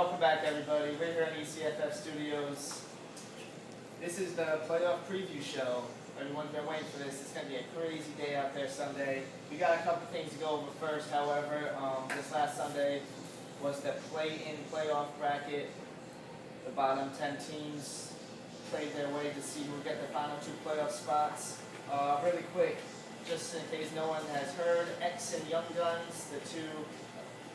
welcome back everybody. We're here in Ecff Studios. This is the playoff preview show. Everyone's been waiting for this. It's going to be a crazy day out there Sunday. We got a couple things to go over first, however. This last Sunday was the play-in playoff bracket. The bottom 10 teams played their way to see who would get the final 2 playoff spots. Really quick, just in case no one has heard, Ecff and Young Guns, the 2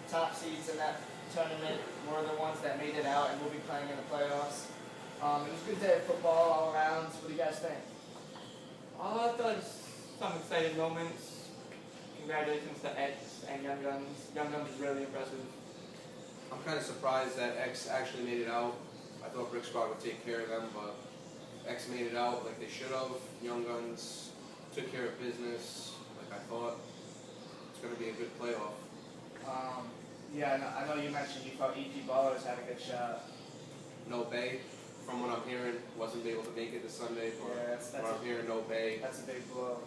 top seeds in that tournament, were the ones that made it out and will be playing in the playoffs. It was a good day of football all around. What do you guys think? I thought it was some exciting moments. Congratulations to Ecff and Young Guns. Young Guns is really impressive. I'm kind of surprised that Ecff actually made it out. I thought Brick Squad would take care of them, but Ecff made it out like they should have. Young Guns took care of business like I thought. It's going to be a good playoff. Yeah, I know you mentioned you thought Ecff Ballers had a good shot. No Bay, from what I'm hearing, wasn't able to make it this Sunday, but Yeah, from what I'm hearing, no Bay. That's a big blow.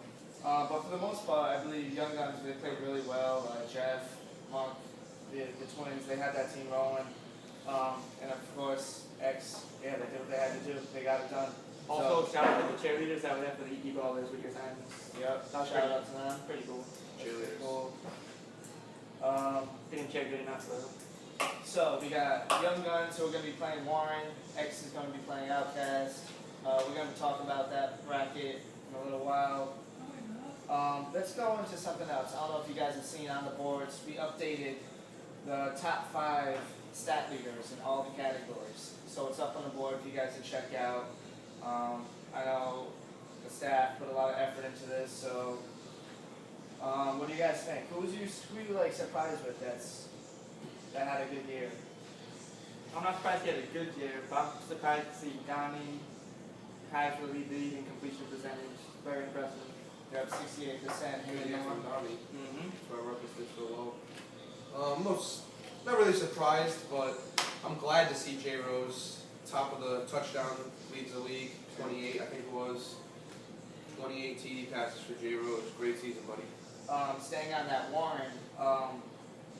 But for the most part, I believe Young Guns, they played really well. Jeff, Monk, the twins, they had that team rolling. And of course, Ecff, yeah, they did what they had to do. They got it done. Also, shout out to the cheerleaders that were there for the Ecff Ballers with your signs. Yep, shout out to them. Pretty cool. Cheerleaders. Cool. Didn't cheer good enough though. So we got Young Guns who are going to be playing Warren. Ecff is going to be playing Outcast. We're going to talk about that bracket in a little while. Let's go into something else. I don't know if you guys have seen on the boards. We updated the top 5 stat leaders in all the categories. So it's up on the board for you guys to check out. I know the staff put a lot of effort into this. So what do you guys think? Who you like surprised with that had a good year? I'm not surprised he had a good year, but I'm surprised to see Donnie casually lead in completion percentage. Very impressive. You're up 68%. Good year from Donnie. Mm-hmm. That's why Ruckus did so low. Not really surprised, but I'm glad to see J Rose top of the touchdown leads the league. 28, I think it was. 28 TD passes for J Rose. Great season, buddy. Staying on that Warren,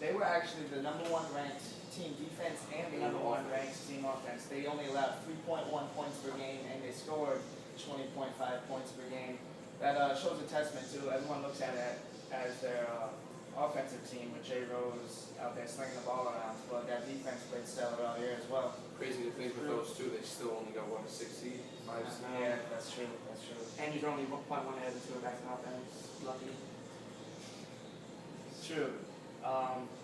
they were actually the #1 ranked team defense and the #1 ranked team offense. They only allowed 3.1 points per game and they scored 20.5 points per game. That shows a testament to everyone looks at it as their offensive team with J Rose out there slinging the ball around, but that defense played stellar all year as well. Crazy to think with those 2, they still only got 6 seed. 5 seed. Yeah, that's true. That's true. And he's only 1.1 ahead of the 2 backs in offense. Lucky. True.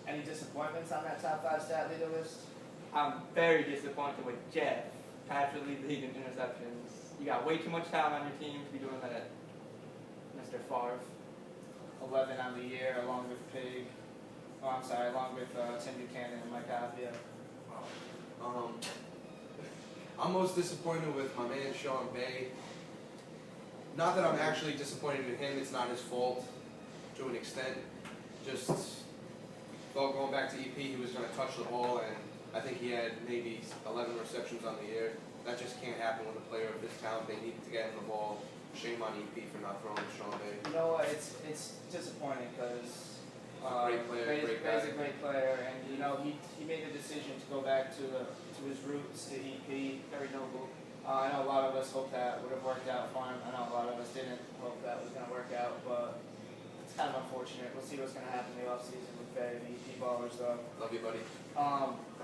Any disappointments on that top 5 stat leader list? I'm very disappointed with Jeff casually leading interceptions. You got way too much talent on your team to be doing that, Mr. Favre. 11 on the year, along with Pig. Oh, I'm sorry, along with Tim Buchanan and Mike Avia. I'm most disappointed with my man Sean Bay. Not that I'm actually disappointed in him, it's not his fault to an extent. Just thought going back to EP he was going to touch the ball, and I think he had maybe 11 receptions on the year. That just can't happen with a player of his talent. They needed to get him the ball. Shame on EP for not throwing Sean Bay. You know what? It's disappointing because great player, great guy. Bay's a great player, and you know he made the decision to go back to his roots, to EP. Very noble. I know a lot of us hoped that would have worked out for him. I know a lot of us didn't hope that was going to work out, but it's kind of unfortunate. We'll see what's going to happen in the offseason with Bay and the EP Ballers, though. Love you, buddy.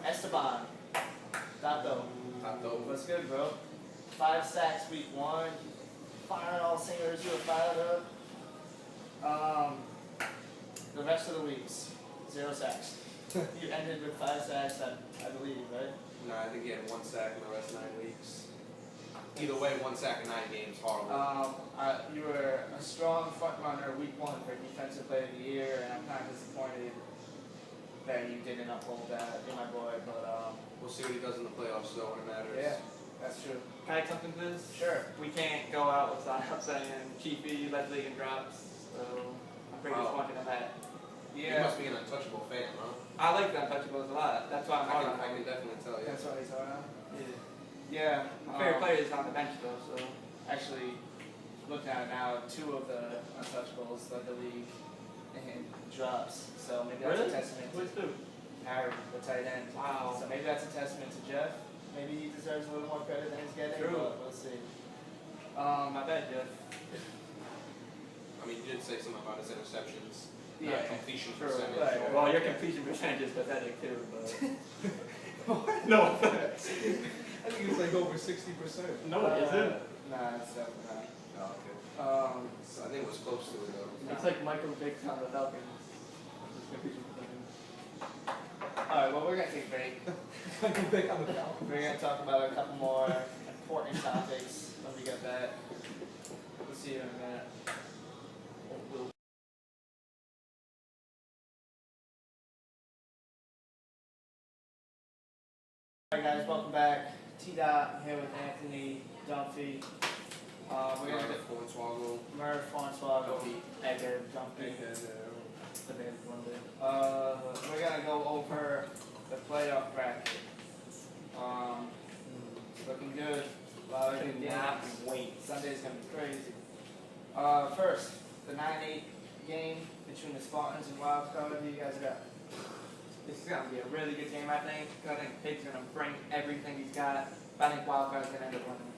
Esteban, Tato. What's good, bro? 5 sacks week 1. Firing all singers who are fired up. The rest of the weeks, 0 sacks. You ended with 5 sacks, I believe, right? No, I think he had 1 sack in the rest of 9 weeks. Either way, 1 sack in 9 games, horrible. You were a strong front runner week 1 for Defensive Player of the Year, and I'm kind of disappointed that you didn't uphold that. You're my boy, but We'll see what he does in the playoffs, though, when it matters. yeah, that's true. Can I add something to this? Sure. We can't go out without saying Chiefy led the league in drops, so I'm pretty disappointed in that. You must be an untouchable fan, huh? I like the Untouchables a lot. That's why I'm hard on I him. can definitely tell you. That's what he's on. Yeah. Yeah. My favorite player is on the bench though, so. Actually, looking at it now, 2 of the Untouchables led the league in drops. So maybe that's Really? a testament to Who's 2? Harry, the tight end. Wow. So maybe that's a testament to Jeff. Maybe he deserves a little more credit than he's getting. True. But we'll see. My bad, Jeff. I mean, you did say something about his interceptions. Yeah. Not completion True. percentage. Right. Well, your completion percentage is pathetic too, but What? no offense. I think it's like over 60%. No, it isn't. Nah, it's definitely not. Oh, okay. So I think it was close to it though. It's like Michael Vick's on the Falcons. His completion percentage. Alright, well, we're going to take a break. Michael Vick on the Falcons. We're going to talk about a couple more important topics when we get back. We'll see you in a minute. Alright guys, welcome back. T-Dot, I'm here with Anthony Dunphy. We're going to do Murph, Francois, Edgar, Dunphy. The band one day. We're going to go over the playoff bracket. Looking good. A lot of good games. Wait. Sunday's going to be crazy. First, the 9-8 game between the Spartans and Wildcard. Who you guys got? This is gonna be a really good game, I think. I think Pig's gonna bring everything he's got. But I think Wildcard's gonna end up winning.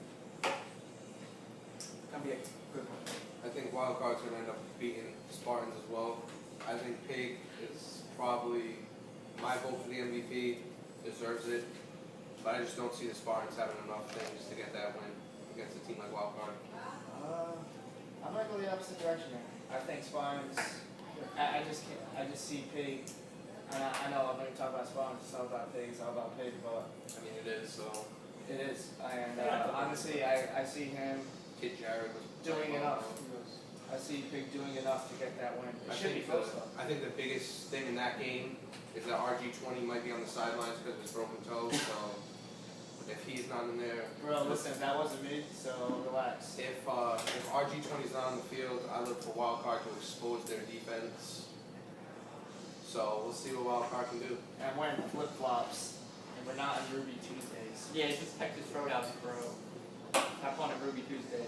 It's gonna be a good one. I think Wildcard's going to end up beating Spartans as well. I think Pig is probably my vote for the MVP, deserves it. But I just don't see the Spartans having enough things to get that win against a team like Wildcard. I'm going to go the opposite direction here. I think Spartans, I just see Pig. And I know I'm going to talk about Spartans, it's all about Pig, it's all about Pig, but I mean, it is, so. it is. And honestly, I see him Kid Jared was doing enough. I see Pig doing enough to get that win. It I should be think close though. I think the biggest thing in that game is that RG20 might be on the sidelines because of his broken toe. So if he's not in there, Bro, listen, that wasn't me, so relax. if RG20 is not on the field, I look for Wildcard to expose their defense. So we'll see what Wildcard can do. And I'm wearing flip flops, and we're not on Ruby Tuesdays. Yeah, it's just Texas Roadhouse, bro. Have fun at Ruby Tuesday.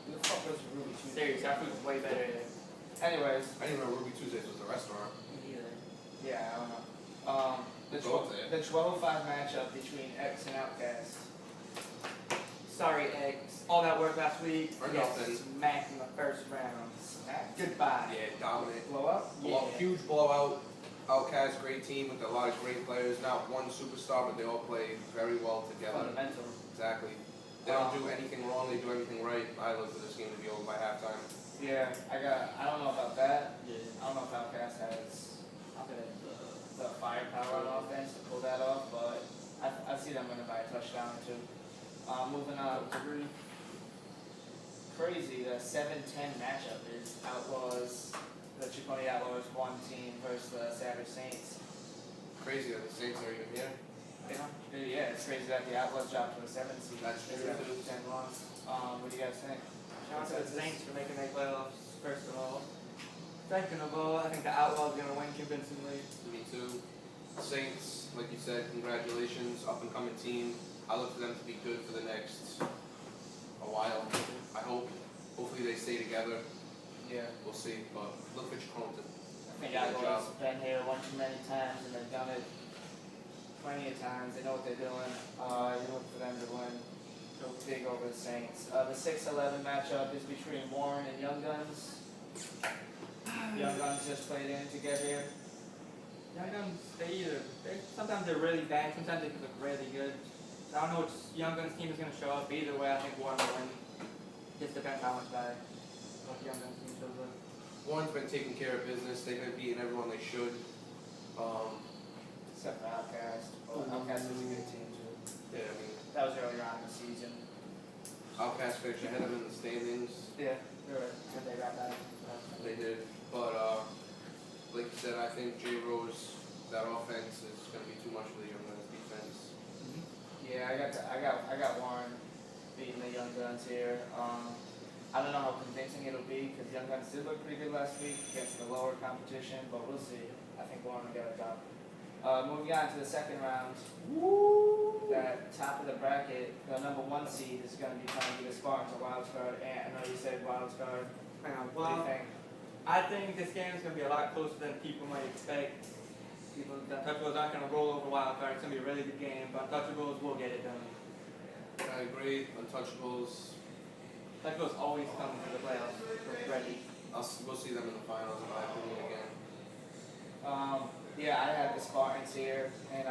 Who the fuck was Ruby Tuesdays? Seriously, our food's way better here. Anyways, I didn't know Ruby Tuesdays was a restaurant. Me either. yeah, I don't know. Go with it. The 12-5 matchup between X and Outcast. Sorry, X. All that work last week. For Yes, nothing. smacked in the first round. Smacked? Goodbye. Yeah, dominant. Blow up? Huge blowout. Outcast, great team with a lot of great players. Not one superstar, but they all play very well together. Fundamental. Exactly. They don't do anything wrong, they do everything right. I look for this game to be over by halftime. Yeah, I don't know about that. Yeah. I don't know if Outcast has I'm gonna. the firepower on offense to pull that off, but I see them winning by a touchdown or two. Moving on. Crazy, the 7-10 matchup is Outlaws, the Ciccone Outlaws one team versus the Savage Saints. Crazy that the Saints are even here. Yeah, it's crazy that the Outlaws dropped to a 7 seed. That's true. 10 loss. What do you guys think? Shout out to the Saints for making their playoffs, first of all. Second of all, I think the Outlaws are going to win convincingly. Me too. Saints, like you said, congratulations, up and coming team. I look for them to be good for the next a while. I hope. Hopefully they stay together. Yeah. We'll see. But look for Chacon to I think do a good Outlaws job. been here one too many times and they've done it plenty of times. They know what they're doing. You look for them to win. Go big over the Saints. The 6-11 matchup is between Warren and Young Guns. Young Guns just played in to get here. Young Guns, sometimes they're really bad, sometimes they can look really good. So I don't know which Young Guns team is going to show up. Either way, I think Warren will win. Just depends how much bad what Young Guns team shows up. Warren's been taking care of business. They've been beating everyone they should. Except for Outcast. Well, Outcast is a good team too. Yeah, I mean, That was earlier on in the season. Outcast finished ahead of them in the standings. Yeah, you're right. And they got that. They did. But like you said, I think J. Rose, that offense is going to be too much for the Young Guns defense. Yeah, I got Warren beating the Young Guns here. I don't know how convincing it'll be because Young Guns did look pretty good last week against the lower competition, but we'll see. I think Warren will get it done. Moving on to the second round. That top of the bracket, the number 1 seed is going to be playing the Spartans, a wild card. And I know you said wild card. What do you think? I think this game is going to be a lot closer than people might expect. People, the Untouchables aren't going to roll over wild card. It's going to be a really good game, but Untouchables will get it done. I agree. Untouchables. Untouchables always come to the playoffs ready. We'll see them in the finals, in my opinion, again. Yeah, I have the Spartans here, and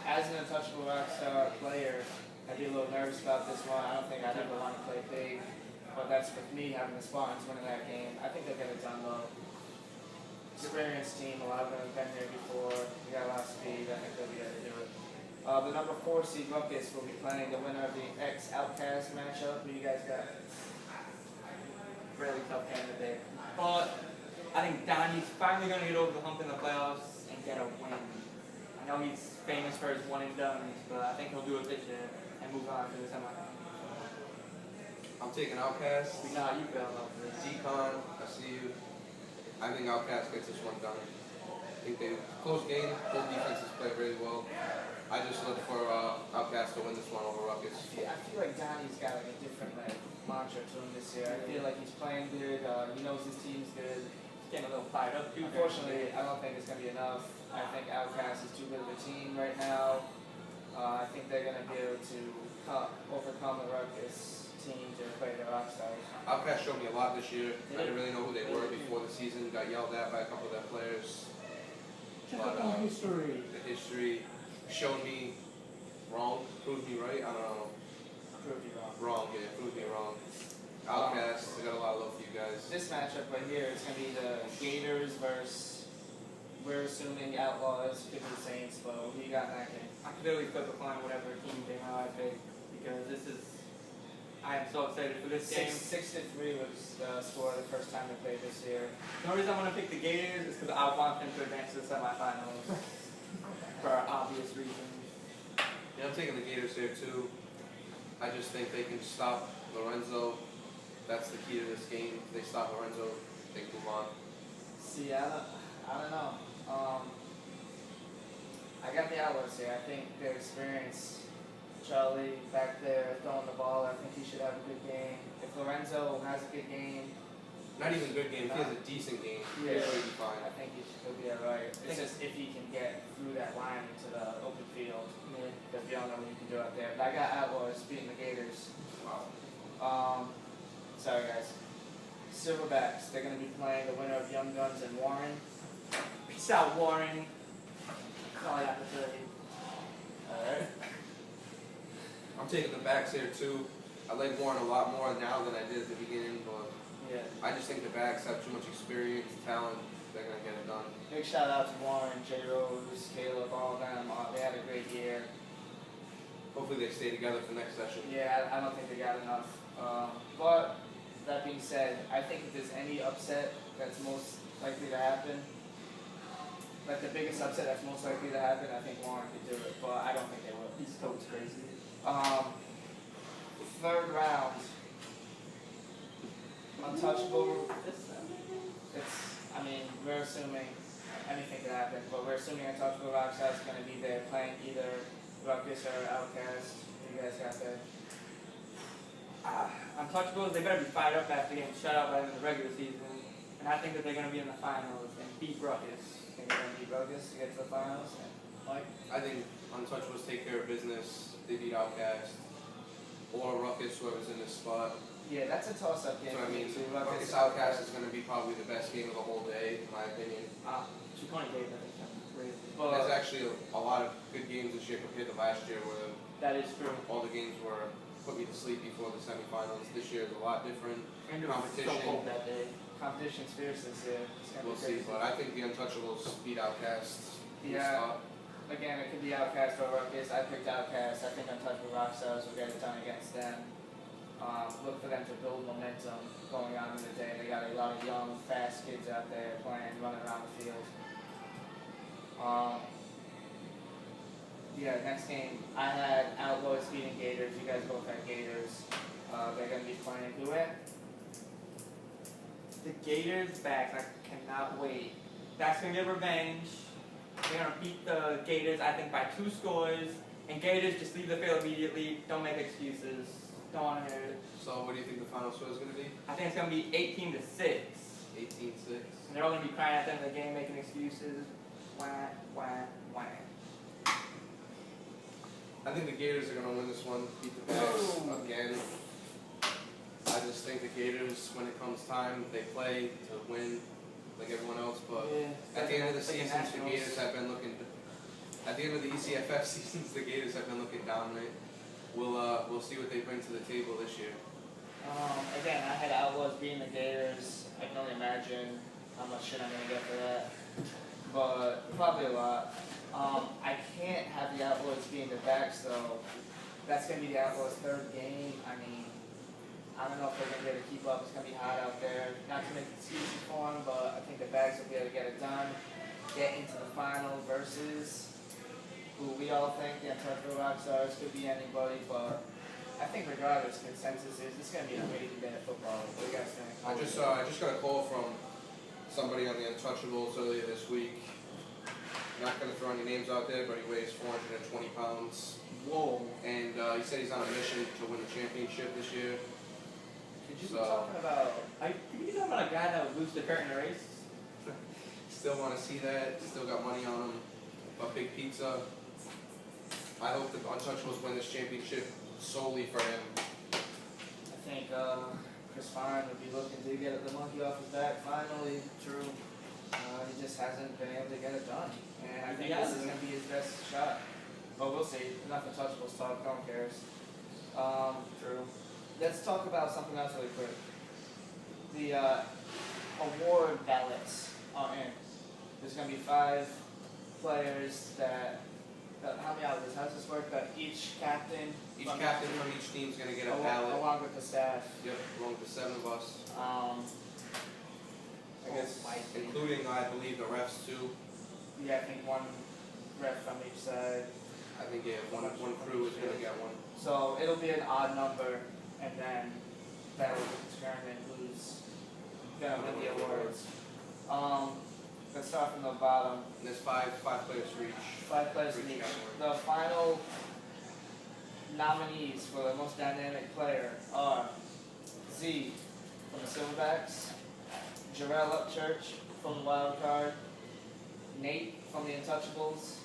as an Untouchable Rockstar player, I'd be a little nervous about this one. I don't think I'd ever want to play big, but that's with me having the Spartans winning that game. I think they'll get it done though. Experienced team, a lot of them have been here before. We got a lot of speed. I think they'll be able to do it. The number 4 seed Ruckus will be playing the winner of the Outcast matchup. Who you guys got? Really tough candidate. But I think Donnie's finally going to get over the hump in the playoffs and get a win. I know he's famous for his one and dones, but I think he'll do it this year and move on to the semifinals. I'm taking Outcast. Nah, you fell off this. Decon, I see you. I think Outcast gets this one done. I think they close game. Both defenses play really well. I just look for Outcast to win this one over Ruckus. I feel like Donnie's got like a different mantra to him this year. I feel like he's playing good. He knows his team's good. He's getting a little fired up too. Unfortunately, I don't think it's going to be enough. I think Outcast is too good of a team right now. I think they're going to be able to overcome the Ruckus team to play the Rockstars. Outcast showed me a lot this year. I didn't really know who they were before the season. Got yelled at by a couple of their players. Check out the history. The history showed me wrong, proved me right. I don't know. Prove you wrong. Wrong, yeah, proved me wrong. Outcast, I got a lot of love for you guys. This matchup right here is going to be the Gators versus, we're assuming Outlaws, could be the Saints, but who you got in that game? I could literally flip a coin whatever team they I pick because this is. I am so excited for this game. 6-3 was the score the first time they played this year. The only reason I want to pick the Gators is because I want them to advance to the semifinals for obvious reasons. Yeah, I'm taking the Gators here too. I just think they can stop Lorenzo. That's the key to this game. If they stop Lorenzo, they move on. See, I don't know. I got the Outlaws here. I think their experience, Charlie back there throwing the ball, I think he should have a good game. If Lorenzo has a good game, Not even a good game. If he has a decent game, Yeah. he'll be fine. I think he'll be alright. It's just if he can get through that line into the open field, because we don't know what he can do out there. But I got Outlaws beating the Gators. Sorry guys. Silverbacks, they're going to be playing the winner of Young Guns and Warren. Peace out, Warren. That's all I got to say. Alright. I'm taking the backs here too. I like Warren a lot more now than I did at the beginning, but Yeah. I just think the backs have too much experience, talent. They're gonna get it done. Big shout out to Warren, J. Rose, Caleb, all of them. They had a great year. Hopefully they stay together for next session. Yeah, I don't think they got enough. But that being said, I think if there's any upset that's most likely to happen, like the biggest upset that's most likely to happen, I think Warren could do it, but I don't think they will. He's totally crazy. Third round, Untouchable. I mean, we're assuming anything could happen, but we're assuming Untouchable Rockstar is going to be there playing either Ruckus or Outcast. What do you guys got there? Untouchables, they better be fired up after getting shut out by them in the regular season. And I think that they're going to be in the finals and beat Ruckus. Think they're going to beat Ruckus to get to the finals? Mike? I think Untouchables take care of business. They beat Outcast or Ruckus, whoever's in this spot. Yeah, that's a toss-up game. So I mean, too. Ruckus Outcast is going to be probably the best game of the whole day, in my opinion. 220 days, I think, that's crazy. There's actually a lot of good games this year compared to last year, where That is true. all the games were put me to sleep before the semifinals. This year is a lot different. And it was so Competition. cold that day. Competition's fierce this year. It's gonna We'll be see, crazy. but I think the Untouchables beat Outcast. in this Yeah. spot. Again, it could be Outcast or Ruckus. I picked Outcast. I think Untouchable Rockstars will get it done against them. Look for them to build momentum going on in the day. They got a lot of young, fast kids out there playing, running around the field. Yeah, next game, I had Outlaws beating Gators. You guys both had Gators. They're going to be playing who at? The Gators back, I cannot wait. That's going to get revenge. They're going to beat the Gators, I think, by 2 scores. And Gators just leave the field immediately. Don't make excuses. Don't want to hear it. So what do you think the final score is going to be? I think it's going to be 18-6. 18-6. And they're all going to be crying at the end of the game, making excuses. wah, wah, wah. I think the Gators are gonna win this one, beat the Bags again. I just think the Gators, when it comes time, they play to win like everyone else. But at the end of the seasons, the Gators have been looking. At the end of the ECFF seasons, the Gators have been looking dominant. We'll see what they bring to the table this year. Again, I had Outlaws being the Gators. I can only imagine how much shit I'm gonna get for that, but probably a lot. I can't have the Outlaws being the Bags though. That's gonna be the Outlaws' third game. I mean, I don't know if they're gonna be able to keep up. It's gonna be hot out there. Not to make excuses for them, but I think the Bags will be able to get it done. Get into the final versus who we all think the untouchable rock stars could be anybody, but I think regardless, consensus is it's gonna be an amazing day of football. What do you guys think? I just got a call from somebody on the Untouchables earlier this week. Not gonna throw any names out there, but he weighs 420 pounds. Whoa. And he said he's on a mission to win the championship this year. Could you be talking about? Could you be talking about a guy that would lose the curtain race? Still want to see that. Still got money on him. But Big Pizza. I hope the Untouchables win this championship solely for him. I think Chris Fine would be looking to get the monkey off his back finally. True. He just hasn't been able to get it done, and I think this is going to be his best shot. But we'll see. Enough Untouchables talk. No one cares. True. Let's talk about something else really quick. The award ballots are in. There's going to be 5 players that. How many hours? How does this work? That each captain Each captain from each team is going to get a along, ballot. along with the staff. Yep, along with the 7 of us. I guess Including, I believe, the refs too. yeah, I think one ref from each side. I think, yeah, one crew is going to get one. So it'll be an odd number, and then that will determine who's gonna win the awards. Let's start from the bottom. And there's five players for each. 5 players in For each each. category. The final nominees for the most dynamic player are Z from the Silverbacks, Jarrell Upchurch from the Wild Card, Nate from the Untouchables,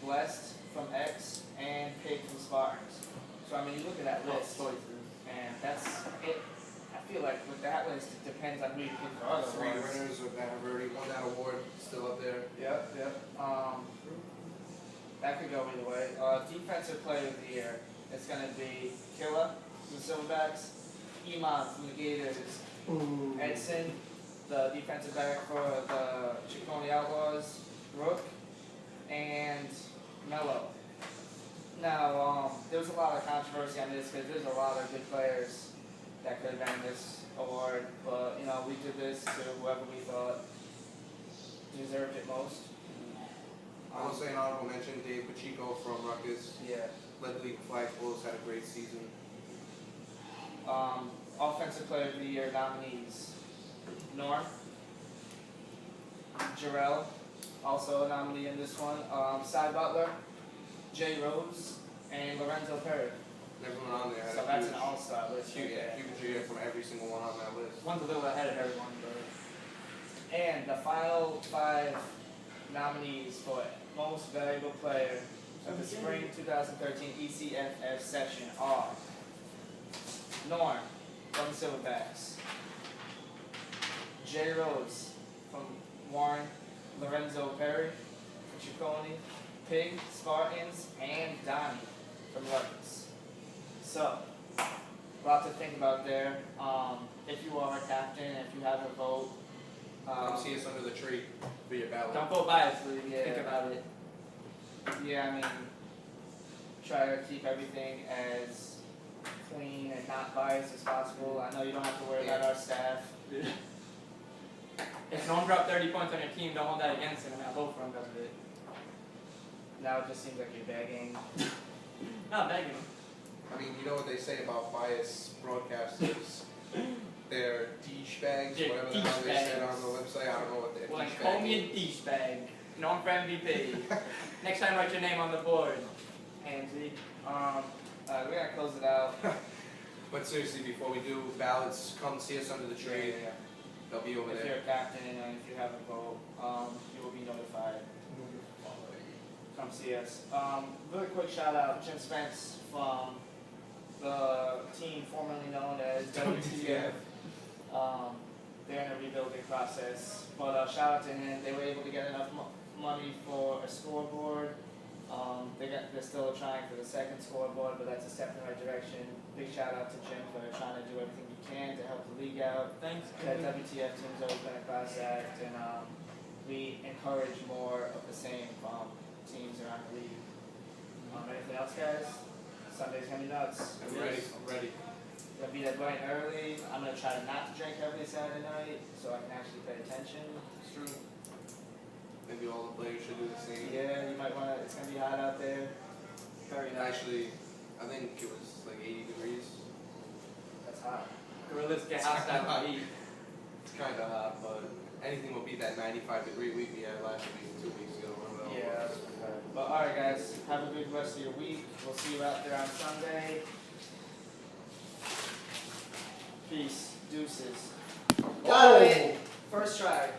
Blessed from X, and Pig from Spartans. So I mean, you look at that list, and that's it. I feel like with that list, it depends on who you pick for other 3 awards. winners that have already won that award still up there. Yep. That could go either way. Defensive Player of the Year. It's going to be Killa from the Silverbacks, Iman from the Gators, Edson, the defensive back for the Ciccone Outlaws, Rook, and Mello. Now, there was a lot of controversy on this because there's a lot of good players that could have earned this award, but you know, we did this to whoever we thought deserved it most. I will say an honorable mention, Dave Pacheco from Rutgers. Yeah. Led the league in flag posts, had a great season. Offensive Player of the Year nominees: Norm, Jarrell, also a nominee in this one. Cy Butler, Jay Rose, and Lorenzo Perry. Everyone on there had So a that's huge, an all-star list. huge, right there. huge year from every single one on that list. One's a little ahead of everyone, but And the final 5 nominees for Most Valuable Player of the Spring 2013 ECFF session are Norm from the Silverbacks, Jay Rose from Warren, Lorenzo Perry from Ciccone, Pig, Spartans, and Donnie from Rutgers. So, a lot to think about there. If you are a captain, if you have a vote, Come see us under the tree for your ballot. don't vote biasly. Yeah. Think about it. yeah, I mean, try to keep everything as clean and not biased as possible. I know you don't have to worry about our staff. If no one dropped 30 points on your team, don't hold that against him, and I'll vote for him because of it. Now it just seems like you're begging. Not begging. I mean, you know what they say about biased broadcasters? They're douchebags, They're whatever the hell they said douchebags. on the website. I don't know what they're Well, douchebag call me a is. douchebag. Known for MVP. Next time, write your name on the board. Angie, we're gonna close it out. But seriously, before we do ballots, come see us under the tree. Yeah. They'll be over If there. you're a captain and if you have a vote, you will be notified. come see us. Really quick shout out, Jim Spence from the team formerly known as WTF. They're in a rebuilding process, but shout out to him. They were able to get enough money for a scoreboard. They're still trying for the second scoreboard, but that's a step in the right direction. Big shout out to Jim for trying to do everything he can to help the league out. Thanks. That WTF team's always been a class act, and we encourage more of the same from teams around the league. Anything else, guys? Sunday's gonna be nuts. I'm ready. Gonna be there bright and early. I'm gonna try not to drink heavily Saturday night, so I can actually pay attention. It's true. Maybe all the players should do the same. Yeah, you might wanna. It's gonna be hot out there. Very nice. Actually, I think it was like 80 degrees. That's hot. Gorillas get house down to eat. It's kind of hot, but anything will beat that 95-degree week we had last week, 2 weeks ago. Whatever that Yeah. was. But alright, guys. Have a good rest of your week. We'll see you out there on Sunday. Peace. Deuces. Got it. First try.